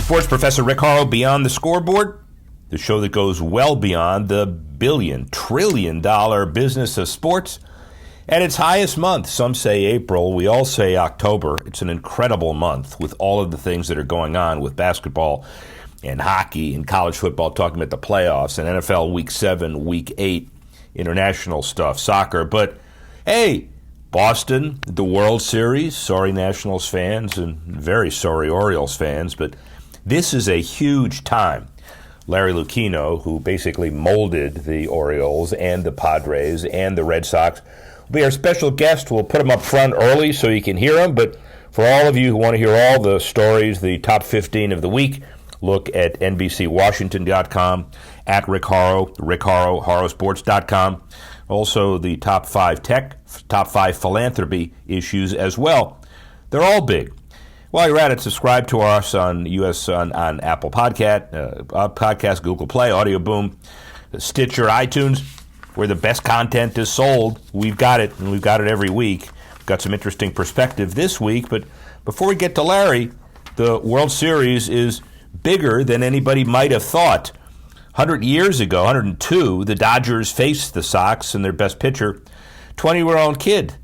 Sports Professor Rick Horrow, Beyond the Scoreboard, the show that goes well beyond the billion-trillion-dollar business of sports. At its highest month, some say April, we all say October. It's an incredible month with all of the things that are going on with basketball and hockey and college football, talking about the playoffs and NFL Week 7, Week 8, international stuff, soccer. But, hey, Boston, the World Series, sorry Nationals fans and very sorry Orioles fans, but this is a huge time. Larry Lucchino, who basically molded the Orioles and the Padres and the Red Sox, will be our special guest. We'll put him up front early so you can hear him, but for all of you who want to hear all the stories, the top 15 of the week, look at NBCWashington.com, at Rick Horrow, HorrowSports.com. Also, the top 5 tech, top 5 philanthropy issues as well. They're all big. While you're at it, subscribe to us on Apple Podcast, Google Play, Audio Boom, Stitcher, iTunes, where the best content is sold. We've got it, and we've got it every week. We've got some interesting perspective this week, but before we get to Larry, the World Series is bigger than anybody might have thought. 100 years ago, 102, the Dodgers faced the Sox and their best pitcher, 20-year-old kid,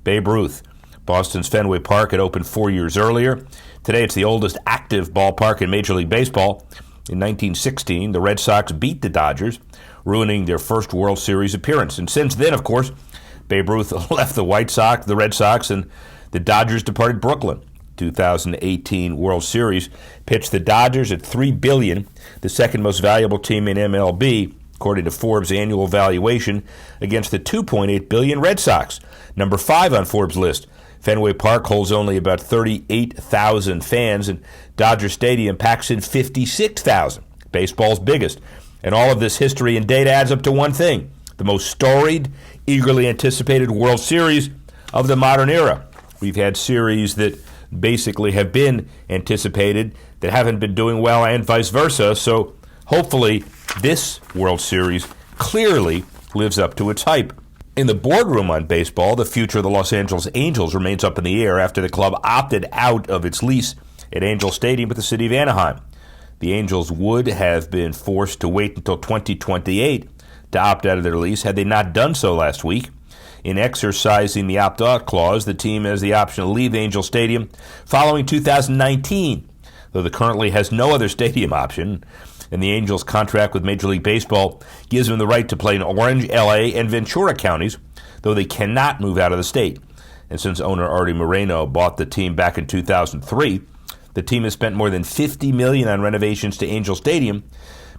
Babe Ruth. Boston's Fenway Park had opened 4 years earlier. Today, it's the oldest active ballpark in Major League Baseball. In 1916, the Red Sox beat the Dodgers, ruining their first World Series appearance. And since then, of course, Babe Ruth left the Red Sox, and the Dodgers departed Brooklyn. 2018 World Series pitched the Dodgers at $3 billion, the second most valuable team in MLB, according to Forbes' annual valuation, against the $2.8 billion Red Sox, number 5 on Forbes' list. Fenway Park holds only about 38,000 fans, and Dodger Stadium packs in 56,000, baseball's biggest. And all of this history and data adds up to one thing: the most storied, eagerly anticipated World Series of the modern era. We've had series that basically have been anticipated that haven't been doing well, and vice versa. So hopefully this World Series clearly lives up to its hype. In the boardroom on baseball, the future of the Los Angeles Angels remains up in the air after the club opted out of its lease at Angel Stadium with the city of Anaheim. The Angels would have been forced to wait until 2028 to opt out of their lease had they not done so last week. In exercising the opt-out clause, the team has the option to leave Angel Stadium following 2019, though the currently has no other stadium option. And the Angels' contract with Major League Baseball gives them the right to play in Orange, L.A., and Ventura counties, though they cannot move out of the state. And since owner Artie Moreno bought the team back in 2003, the team has spent more than $50 million on renovations to Angel Stadium,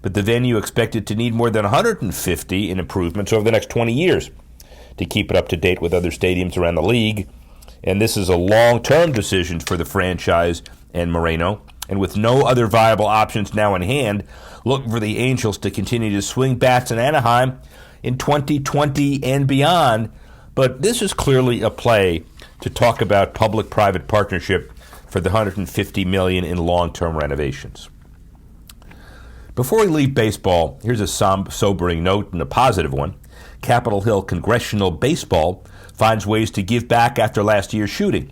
but the venue expected to need more than $150 in improvements over the next 20 years to keep it up to date with other stadiums around the league. And this is a long-term decision for the franchise and Moreno. And with no other viable options now in hand, look for the Angels to continue to swing bats in Anaheim in 2020 and beyond. But this is clearly a play to talk about public-private partnership for the $150 million in long-term renovations. Before we leave baseball, here's a sobering note and a positive one. Capitol Hill Congressional Baseball finds ways to give back after last year's shooting.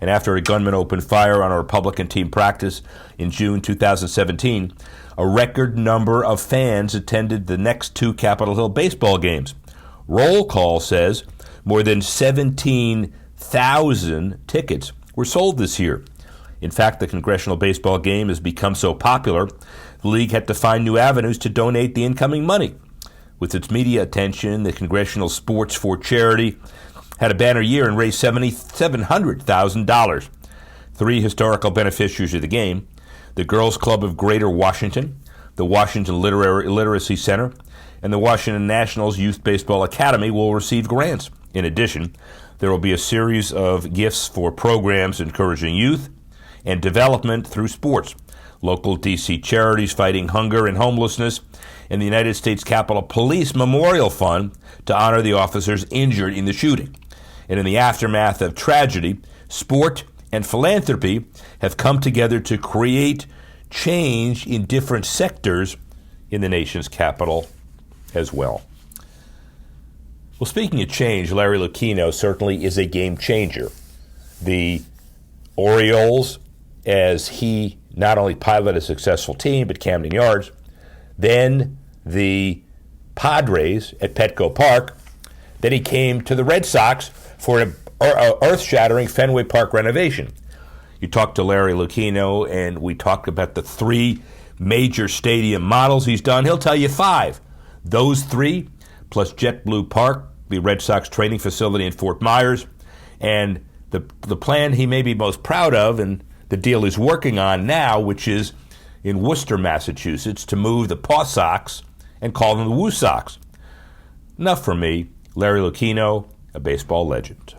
And after a gunman opened fire on a Republican team practice in June 2017, a record number of fans attended the next 2 Capitol Hill baseball games. Roll call says more than 17,000 tickets were sold this year. In fact, the congressional baseball game has become so popular, the league had to find new avenues to donate the incoming money. With its media attention, the Congressional Sports for Charity had a banner year and raised $700,000. 3 historical beneficiaries of the game: the Girls Club of Greater Washington, the Washington Literacy Center, and the Washington Nationals Youth Baseball Academy will receive grants. In addition, there will be a series of gifts for programs encouraging youth and development through sports. Local D.C. charities fighting hunger and homelessness, and the United States Capitol Police Memorial Fund to honor the officers injured in the shooting. And in the aftermath of tragedy, sport and philanthropy have come together to create change in different sectors in the nation's capital as well. Well, speaking of change, Larry Lucchino certainly is a game changer. The Orioles, as he not only pilot a successful team at Camden Yards, then the Padres at Petco Park. Then he came to the Red Sox for an earth-shattering Fenway Park renovation. You talked to Larry Lucchino, and we talked about the 3 major stadium models he's done. He'll tell you 5. Those 3, plus JetBlue Park, the Red Sox training facility in Fort Myers, and the plan he may be most proud of, and the deal he's working on now, which is in Worcester, Massachusetts, to move the Paw Sox and call them the Woo Sox. Enough for me. Larry Lucchino, a baseball legend.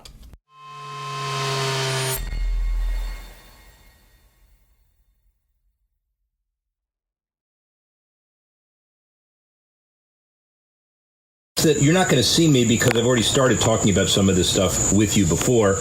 That you're not going to see me because I've already started talking about some of this stuff with you before.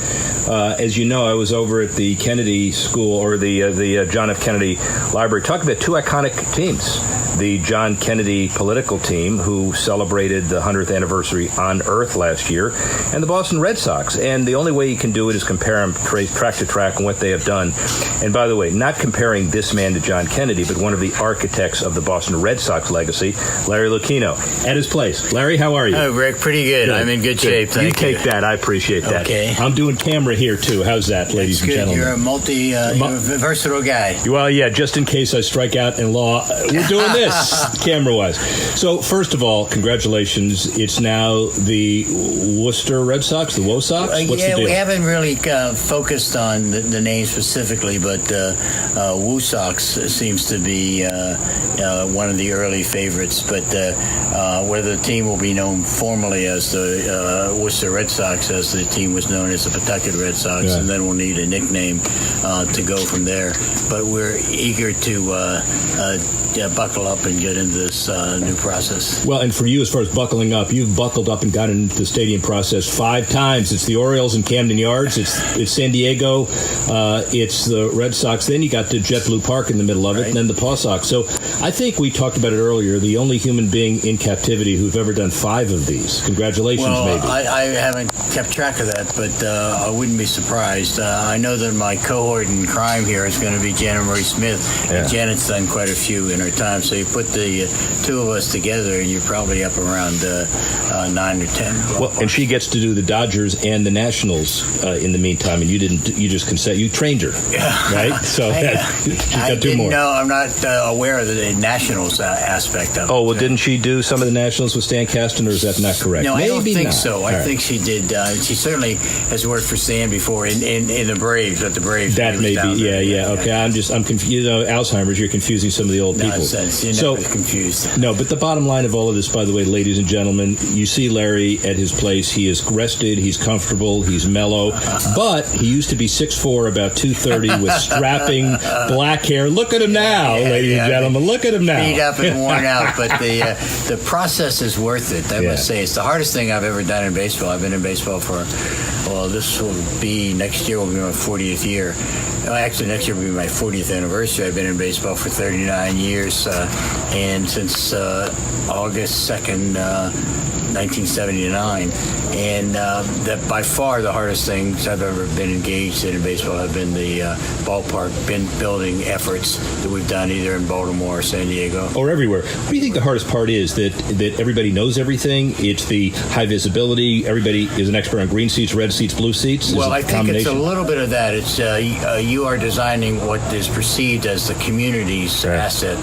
As you know, I was over at the Kennedy School, or the John F. Kennedy Library, talking about 2 iconic teams. The John Kennedy political team, who celebrated the 100th anniversary on Earth last year, and the Boston Red Sox. And the only way you can do it is compare them track to track and what they have done. And by the way, not comparing this man to John Kennedy, but one of the architects of the Boston Red Sox legacy, Larry Lucchino, at his place. Larry, how are you? Oh, Rick, pretty good. I'm in good shape. Thank you. Take that. I appreciate that. Okay. I'm doing camera here, too. How's that, ladies and gentlemen? You're a versatile guy. Well, yeah, just in case I strike out in law, we're doing this, camera-wise. So, first of all, congratulations. It's now the Worcester Red Sox, the Wo Sox? What's the deal? We haven't really focused on the name specifically, but Woo Sox seems to be one of the early favorites. But whether the team will be known formally as the Worcester Red Sox, as the team was known as the Pawtucket Red Sox, and then we'll need a nickname to go from there. But we're eager to buckle up and get into this new process. Well, and for you, as far as buckling up, you've buckled up and got into the stadium process 5 times. It's the Orioles in Camden Yards. It's San Diego. It's the Red Sox. Then you got the JetBlue Park in the middle of it, and then the Paw Sox. So I think we talked about it earlier, the only human being in captivity who've ever done 5 of these. Congratulations, maybe. I haven't kept track of that, but I wouldn't be surprised. I know that my cohort in crime here is going to be Janet Marie Smith. Yeah. Janet's done quite a few in her time, so you put the 2 of us together, and you're probably up around 9 or 10. Well, and she gets to do the Dodgers and the Nationals in the meantime, and you just consent. You trained her, right? So she's got 2 more. No, I'm not aware of the Nationals aspect of it. Oh, well, didn't she do some of the Nationals with Stan Kasten, or is that not correct? No, Maybe I don't think not. so. I think she did. She certainly has worked for Stan before in the Braves, at the Braves. That may be, yeah. Okay, I'm confused. You know, Alzheimer's, you're confusing some of the old people. Nonsense. You're never confused. No, but the bottom line of all of this, by the way, ladies and gentlemen, you see Larry at his place. He is rested, he's comfortable, he's mellow, but he used to be 6'4", about 230, with strapping black hair. Look at him now, ladies and gentlemen. Look at him now. Beat up and worn out, but the process is worth it. I must say, it's the hardest thing I've ever done in baseball. I've been in baseball for, this will be, next year will be my 40th year. Actually, next year will be my 40th anniversary. I've been in baseball for 39 years, and since August 2nd, 1979. And that by far the hardest things I've ever been engaged in baseball have been the ballpark building efforts that we've done either in Baltimore or San Diego. Or everywhere. What do you think the hardest part is? That everybody knows everything? It's the high visibility? Everybody is an expert on green seats, red seats, blue seats? Well, I think it's a little bit of that. It's you are designing what is perceived as the community's asset,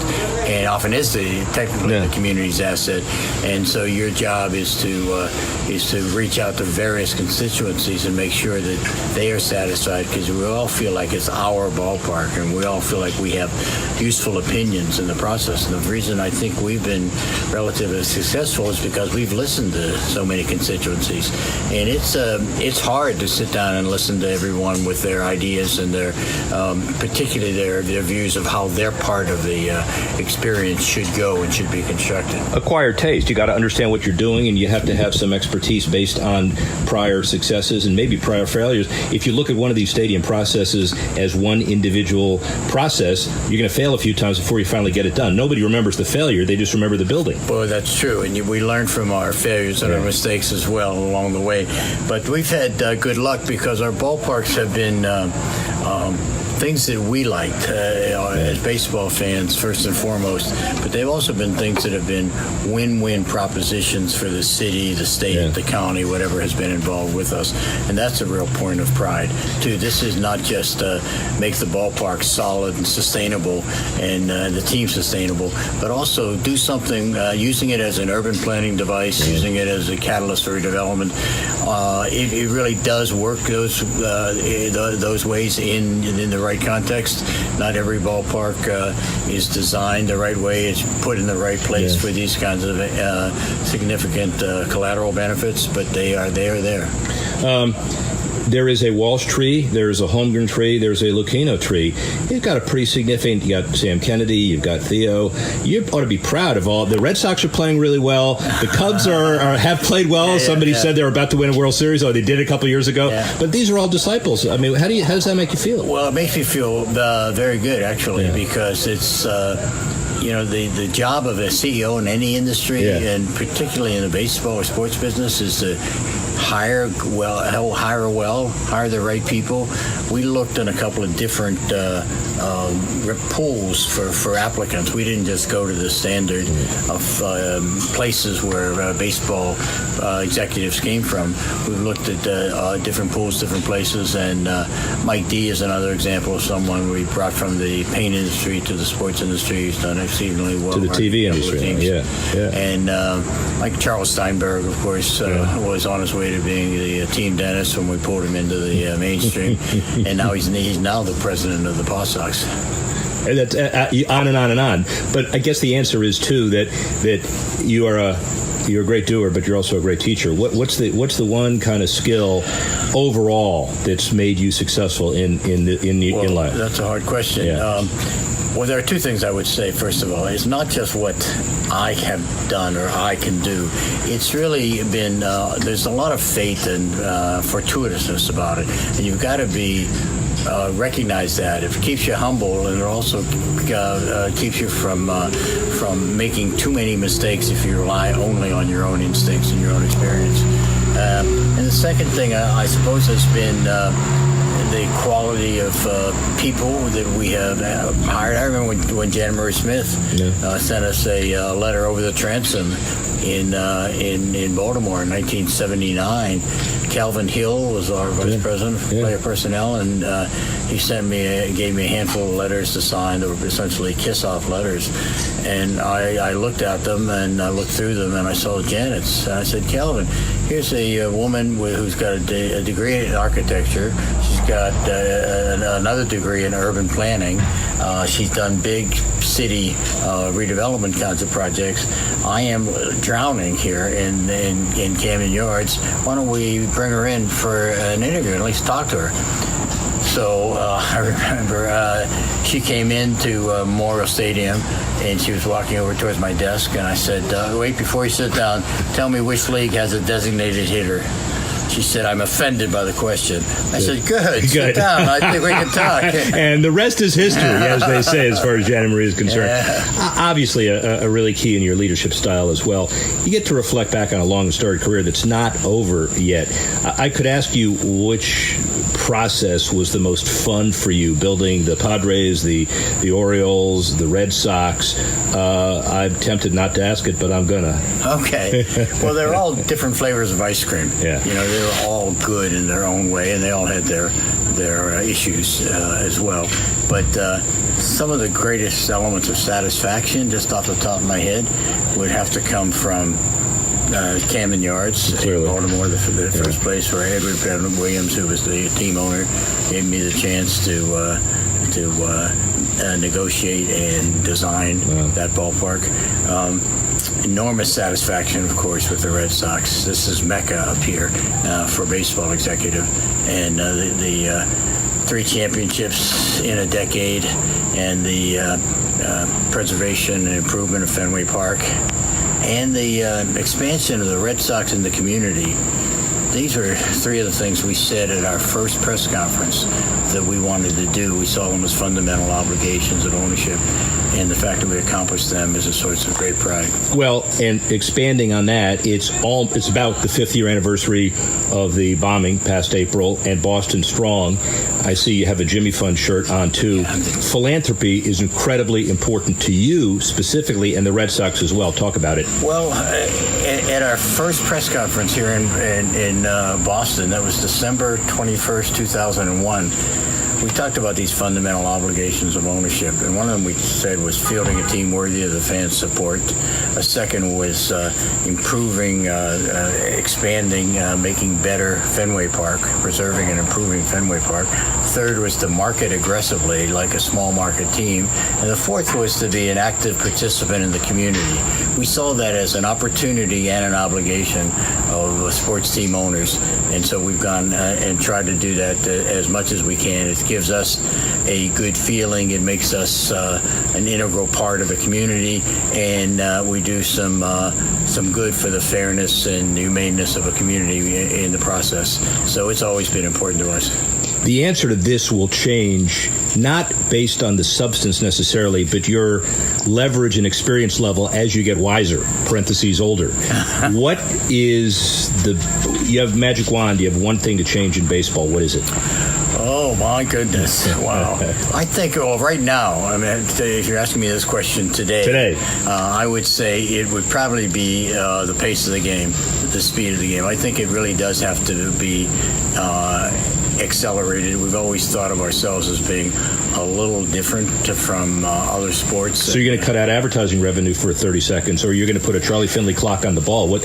and often is technically the community's asset. And so your job is to reach out to various constituencies and make sure that they are satisfied, because we all feel like it's our ballpark, and we all feel like we have useful opinions in the process. And the reason I think we've been relatively successful is because we've listened to so many constituencies, and it's hard to sit down and listen to everyone with their ideas and their particularly their views of how their part of the experience should go and should be constructed. Acquired taste. You got to understand what you're doing, and you have to have some expertise based on prior successes and maybe prior failures. If you look at one of these stadium processes as one individual process, you're going to fail a few times before you finally get it done. Nobody remembers the failure. They just remember the building. Well, that's true. And we learn from our failures and our mistakes as well along the way. But we've had good luck because our ballparks have been things that we liked as baseball fans, first and foremost, but they've also been things that have been win-win propositions for the city, the state, the county, whatever has been involved with us. And that's a real point of pride, too. This is not just make the ballpark solid and sustainable and the team sustainable, but also do something using it as an urban planning device, using it as a catalyst for redevelopment. It really does work those ways in the right context. Not every ballpark is designed the right way. It's put in the right place for these kinds of significant collateral benefits, but they are there. There is a Walsh tree, there's a Holmgren tree, there's a Lucchino tree. You've got a pretty significant, you got Sam Kennedy, you've got Theo. You ought to be proud of all. The Red Sox are playing really well. The Cubs have played well. Somebody said they were about to win a World Series, or they did a couple years ago. But these are all disciples. I mean, how does that make you feel? Well, it makes me feel very good, actually, because it's... the job of a CEO in any industry, and particularly in the baseball or sports business, is to hire the right people. We looked at a couple of different pools for applicants. We didn't just go to the standard of places where baseball executives came from. We looked at different pools, different places, and Mike D is another example of someone we brought from the paint industry to the sports industry. He's done exceedingly well. To the TV industry, And like Charles Steinberg, of course, was on his way to being the team dentist when we pulled him into the mainstream, and now he's now the president of the Paw Sox. That's on and on and on. But I guess the answer is too that you're a great doer, but you're also a great teacher. What's the one kind of skill overall that's made you successful in life? That's a hard question. Yeah. Well, there are two things I would say. First of all, it's not just what I have done or I can do. It's really been, there's a lot of faith and fortuitousness about it. And you've got to recognize that. It keeps you humble, and it also keeps you from making too many mistakes if you rely only on your own instincts and your own experience. And the second thing, I suppose, has been the quality of people that we have hired. I remember when Jan Murray Smith sent us a letter over the transom in Baltimore in 1979. Calvin Hill was our vice president of player personnel, and he gave me a handful of letters to sign that were essentially kiss-off letters. And I looked at them, and I looked through them, and I saw Janet's. And I said, Calvin, here's a woman who's got a degree in architecture. She's got another degree in urban planning. She's done big city redevelopment kinds of projects. I am drowning here in Camden Yards. Why don't we bring her in for an interview and at least talk to her? So I remember she came into Memorial Stadium, and she was walking over towards my desk, and I said, wait, before you sit down, tell me which league has a designated hitter. She said, I'm offended by the question. I said, good. Sit down. I think we can talk. And the rest is history, as they say, as far as Janet Marie is concerned. Obviously, a really key in your leadership style as well. You get to reflect back on a long and storied career that's not over yet. I could ask you which process was the most fun for you, building the Padres, the Orioles, the Red Sox. I'm tempted not to ask it, but I'm gonna. Okay. Well, they're all different flavors of ice cream. Yeah. They were all good in their own way, and they all had their issues as well. But some of the greatest elements of satisfaction, just off the top of my head, would have to come from Camden Yards in Baltimore, the first place where Edward Penn Williams, who was the team owner, gave me the chance to negotiate and design that ballpark. Enormous satisfaction, of course, with the Red Sox. This is Mecca up here for a baseball executive, and the 3 championships in a decade, and the preservation and improvement of Fenway Park, and the expansion of the Red Sox in the community. These are 3 of the things we said at our first press conference that we wanted to do. We saw them as fundamental obligations of ownership, and the fact that we accomplished them is a source of great pride. Well, and expanding on that, it's about the 5th year anniversary of the bombing past April, and Boston Strong. I see you have a Jimmy Fund shirt on, too. Philanthropy is incredibly important to you specifically and the Red Sox as well. Talk about it. Well, at our first press conference here in Boston, that was December 21st, 2001, we talked about these fundamental obligations of ownership, and one of them we said was fielding a team worthy of the fans' support. A second was improving, expanding, making better Fenway Park, preserving and improving Fenway Park. Third was to market aggressively like a small market team. And the fourth was to be an active participant in the community. We saw that as an opportunity and an obligation of sports team owners. And so we've gone and tried to do that as much as we can. It gives us a good feeling. It makes us an integral part of the community, and we do some good for the fairness and humaneness of a community in the process. So it's always been important to us. The answer to this will change, not based on the substance necessarily, but your leverage and experience level as you get wiser, parentheses older. What is you have magic wand, you have one thing to change in baseball. What is it? Oh, my goodness. Wow. I think, right now, I mean, if you're asking me this question today, I would say it would probably be the pace of the game, the speed of the game. I think it really does have to be accelerated. We've always thought of ourselves as being a little different from other sports. So you're going to cut out advertising revenue for 30 seconds, or you're going to put a Charlie Finley clock on the ball?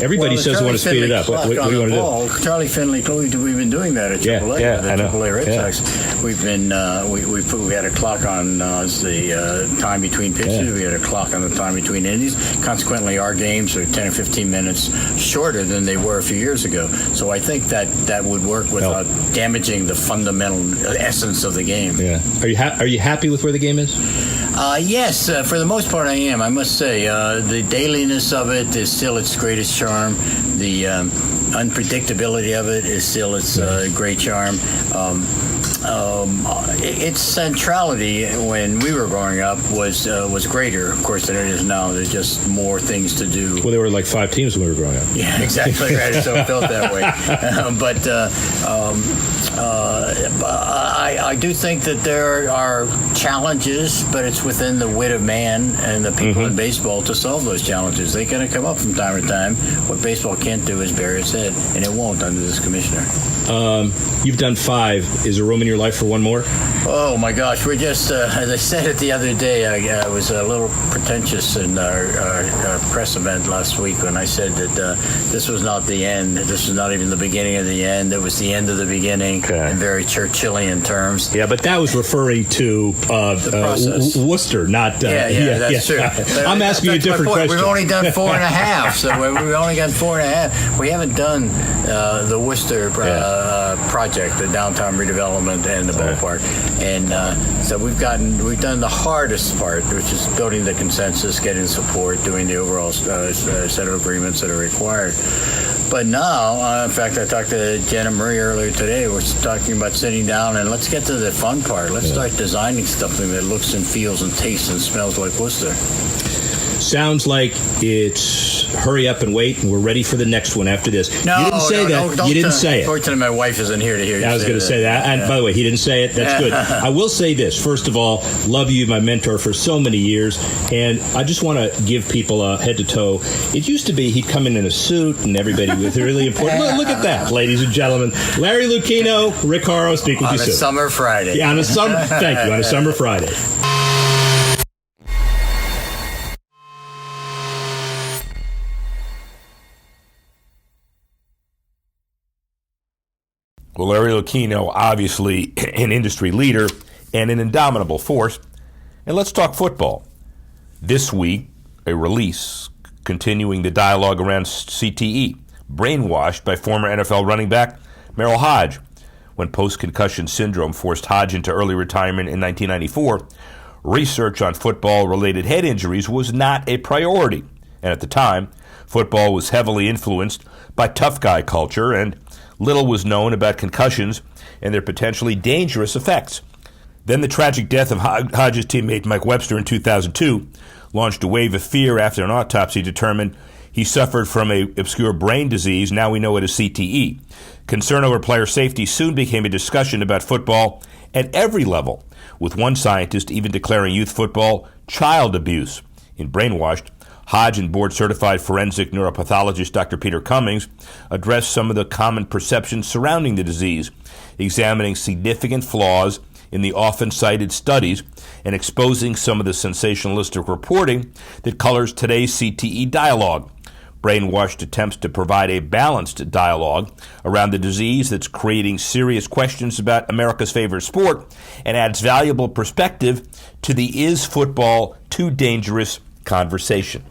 Everybody says they want to speed it up. What do you want to do? Charlie Finley, we've been doing that at AAA. AAA Red Sox. We've been we had a clock on the time between pitches. We had a clock on the time between innings. Consequently, our games are 10 or 15 minutes shorter than they were a few years ago. So I think that would work without damaging the fundamental essence of the game. Yeah. Are you happy with where the game is? Yes, for the most part I am. I must say the dailiness of it is still its greatest charm. The unpredictability of it is still its great charm. Its centrality when we were growing up was greater, of course, than it is now. There's just more things to do. Well, there were like 5 teams when we were growing up. Yeah, exactly right. So it felt that way. I do think that there are challenges, but it's within the wit of man and the people in baseball to solve those challenges. They're going to come up from time to time. What baseball can't do is bury its head, and it won't under this commissioner. You've done 5. Is there room in your life for one more? Oh, my gosh. We're just, as I said it the other day, I was a little pretentious in our press event last week when I said that this was not the end. This was not even the beginning of the end. It was the end of the beginning in very Churchillian terms. Yeah, but that was referring to Worcester, not... that's true. I'm asking you a different question. We've only done 4.5, so we've only got 4.5. We haven't done the Worcester project, the downtown redevelopment and the ballpark, and so we've done the hardest part, which is building the consensus, getting support, doing the overall set of agreements that are required. But now, in fact, I talked to Jen and Marie earlier today. We're talking about sitting down and let's get to the fun part. Let's start designing something that looks and feels and tastes and smells like Worcester. Sounds like it's hurry up and wait, and we're ready for the next one after this. No, you didn't say that. No, you didn't say it. Fortunately, my wife isn't here to hear you. I was going to say that. And by the way, he didn't say it. That's good. I will say this. First of all, love you, my mentor for so many years. And I just want to give people a head to toe. It used to be he'd come in a suit and everybody was really important. Look at that, ladies and gentlemen. Larry Lucchino, Rick Horrow, speak with you soon. On a summer Friday. Yeah, thank you, on a summer Friday. Well, Larry Lucchino, obviously an industry leader and an indomitable force. And let's talk football. This week, a release continuing the dialogue around CTE, brainwashed by former NFL running back Merrill Hodge. When post-concussion syndrome forced Hodge into early retirement in 1994, research on football-related head injuries was not a priority. And at the time, football was heavily influenced by tough guy culture, and little was known about concussions and their potentially dangerous effects. Then the tragic death of Hodge's teammate Mike Webster in 2002 launched a wave of fear after an autopsy determined he suffered from an obscure brain disease. Now we know it as CTE. Concern over player safety soon became a discussion about football at every level, with one scientist even declaring youth football child abuse. In Brainwashed, Hodge and board-certified forensic neuropathologist Dr. Peter Cummings addressed some of the common perceptions surrounding the disease, examining significant flaws in the often cited studies and exposing some of the sensationalistic reporting that colors today's CTE dialogue. Brainwashed attempts to provide a balanced dialogue around the disease that's creating serious questions about America's favorite sport and adds valuable perspective to the "is football too dangerous" conversation.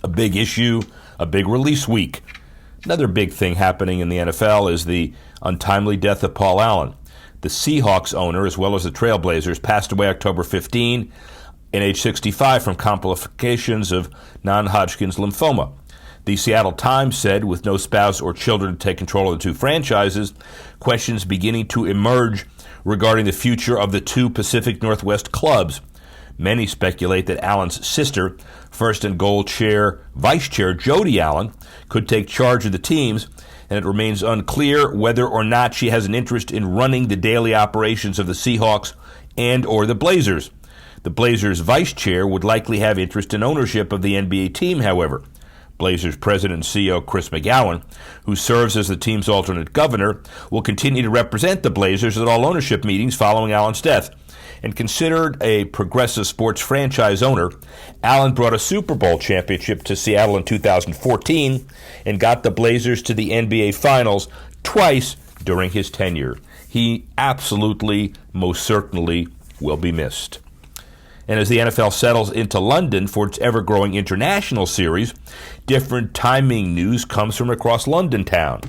A big issue, a big release week. Another big thing happening in the NFL is the untimely death of Paul Allen. The Seahawks owner, as well as the Trailblazers, passed away October 15 at age 65 from complications of non-Hodgkin's lymphoma. The Seattle Times said, with no spouse or children to take control of the two franchises, questions beginning to emerge regarding the future of the two Pacific Northwest clubs. Many speculate that Allen's sister, first and goal vice chair Jody Allen, could take charge of the teams, and it remains unclear whether or not she has an interest in running the daily operations of the Seahawks and or the Blazers. The Blazers' vice chair would likely have interest in ownership of the NBA team, however. Blazers president and CEO Chris McGowan, who serves as the team's alternate governor, will continue to represent the Blazers at all ownership meetings following Allen's death. And considered a progressive sports franchise owner, Allen brought a Super Bowl championship to Seattle in 2014 and got the Blazers to the NBA Finals twice during his tenure. He absolutely, most certainly, will be missed. And as the NFL settles into London for its ever-growing international series, different timing news comes from across London town.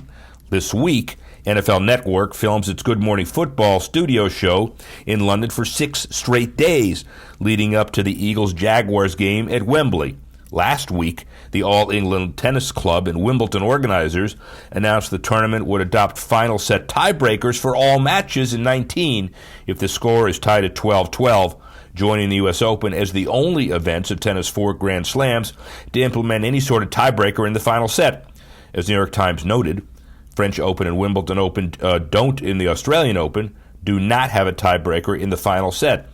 This week, NFL Network films its Good Morning Football studio show in London for 6 straight days, leading up to the Eagles-Jaguars game at Wembley. Last week, the All England Tennis Club and Wimbledon organizers announced the tournament would adopt final set tiebreakers for all matches in 19 if the score is tied at 12-12. Joining the U.S. Open as the only events of tennis 4 Grand Slams to implement any sort of tiebreaker in the final set. As the New York Times noted, French Open and Wimbledon Open don't in the Australian Open, do not have a tiebreaker in the final set.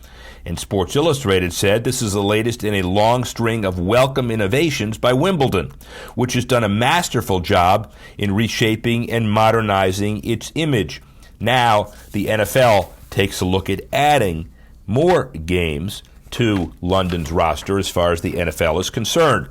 And Sports Illustrated said this is the latest in a long string of welcome innovations by Wimbledon, which has done a masterful job in reshaping and modernizing its image. Now, the NFL takes a look at adding more games to London's roster as far as the NFL is concerned.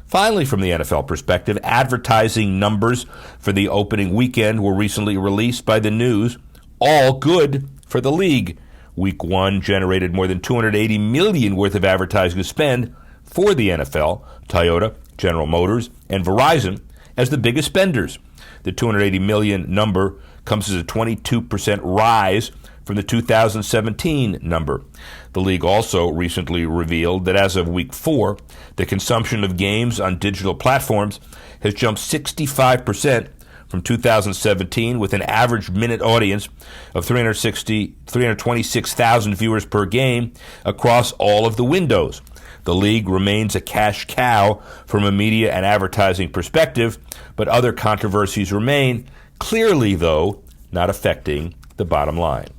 Finally, from the NFL perspective, advertising numbers for the opening weekend were recently released by the News. All good for the league. Week 1 generated more than $280 million worth of advertising spend for the NFL, Toyota, General Motors, and Verizon as the biggest spenders. The $280 million number comes as a 22% rise from the 2017 number. The league also recently revealed that as of week 4, the consumption of games on digital platforms has jumped 65% from 2017, with an average minute audience of 326,000 viewers per game across all of the windows. The league remains a cash cow from a media and advertising perspective, but other controversies remain, clearly, though, not affecting the bottom line.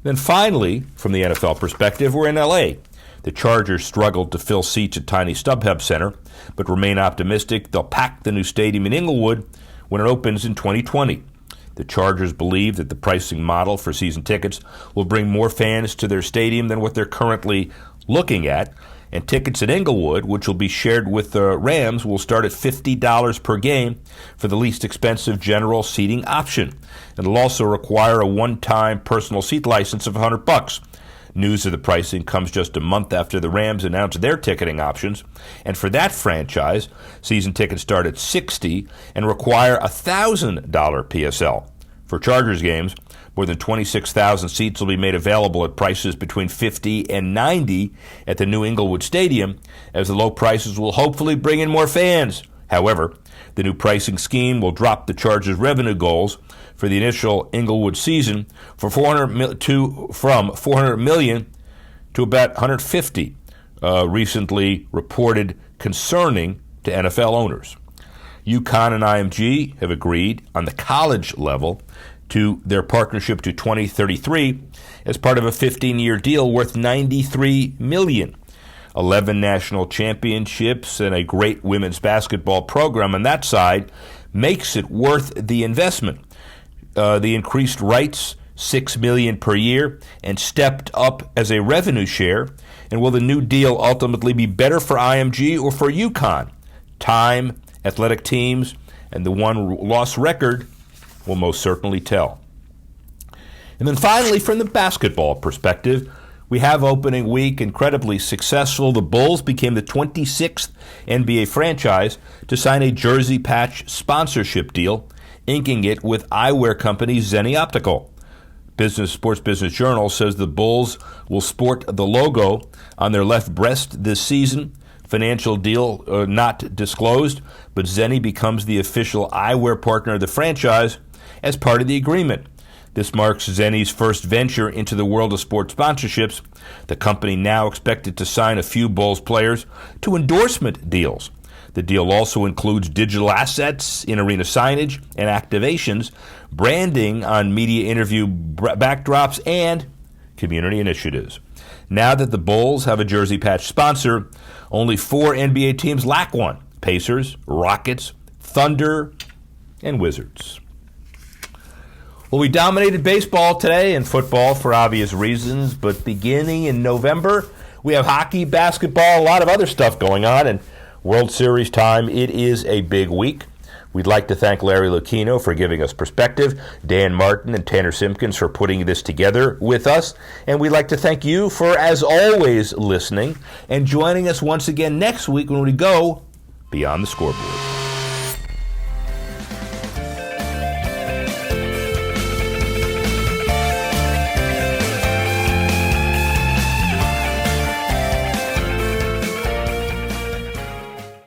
Then finally, from the NFL perspective, we're in L.A. The Chargers struggled to fill seats at tiny StubHub Center, but remain optimistic they'll pack the new stadium in Inglewood when it opens in 2020. The Chargers believe that the pricing model for season tickets will bring more fans to their stadium than what they're currently looking at, and tickets at Inglewood, which will be shared with the Rams, will start at $50 per game for the least expensive general seating option. It'll also require a one-time personal seat license of $100. News of the pricing comes just a month after the Rams announced their ticketing options, and for that franchise, season tickets start at $60 and require a $1,000 PSL. For Chargers games, more than 26,000 seats will be made available at prices between $50 and $90 at the new Inglewood Stadium, as the low prices will hopefully bring in more fans. However, the new pricing scheme will drop the Chargers' revenue goals for the initial Inglewood season from $400 million to about $150, recently reported concerning to NFL owners. UConn and IMG have agreed on the college level to their partnership to 2033 as part of a 15-year deal worth $93 million. 11 national championships and a great women's basketball program on that side makes it worth the investment. The increased rights, $6 million per year, and stepped up as a revenue share. And will the new deal ultimately be better for IMG or for UConn? Time, athletic teams, and the one-loss record will most certainly tell. And then finally, from the basketball perspective, we have opening week incredibly successful. The Bulls became the 26th NBA franchise to sign a jersey patch sponsorship deal, inking it with eyewear company Zenni Optical. Sports Business Journal says the Bulls will sport the logo on their left breast this season. Financial deal not disclosed, but Zenni becomes the official eyewear partner of the franchise as part of the agreement. This marks Zenni's first venture into the world of sports sponsorships. The company now expected to sign a few Bulls players to endorsement deals. The deal also includes digital assets, in-arena signage, and activations, branding on media interview backdrops, and community initiatives. Now that the Bulls have a jersey patch sponsor, only 4 NBA teams lack one: Pacers, Rockets, Thunder, and Wizards. Well, we dominated baseball today and football for obvious reasons, but beginning in November, we have hockey, basketball, a lot of other stuff going on, and World Series time, it is a big week. We'd like to thank Larry Lucchino for giving us perspective, Dan Martin and Tanner Simpkins for putting this together with us, and we'd like to thank you for, as always, listening and joining us once again next week when we go Beyond the Scoreboard.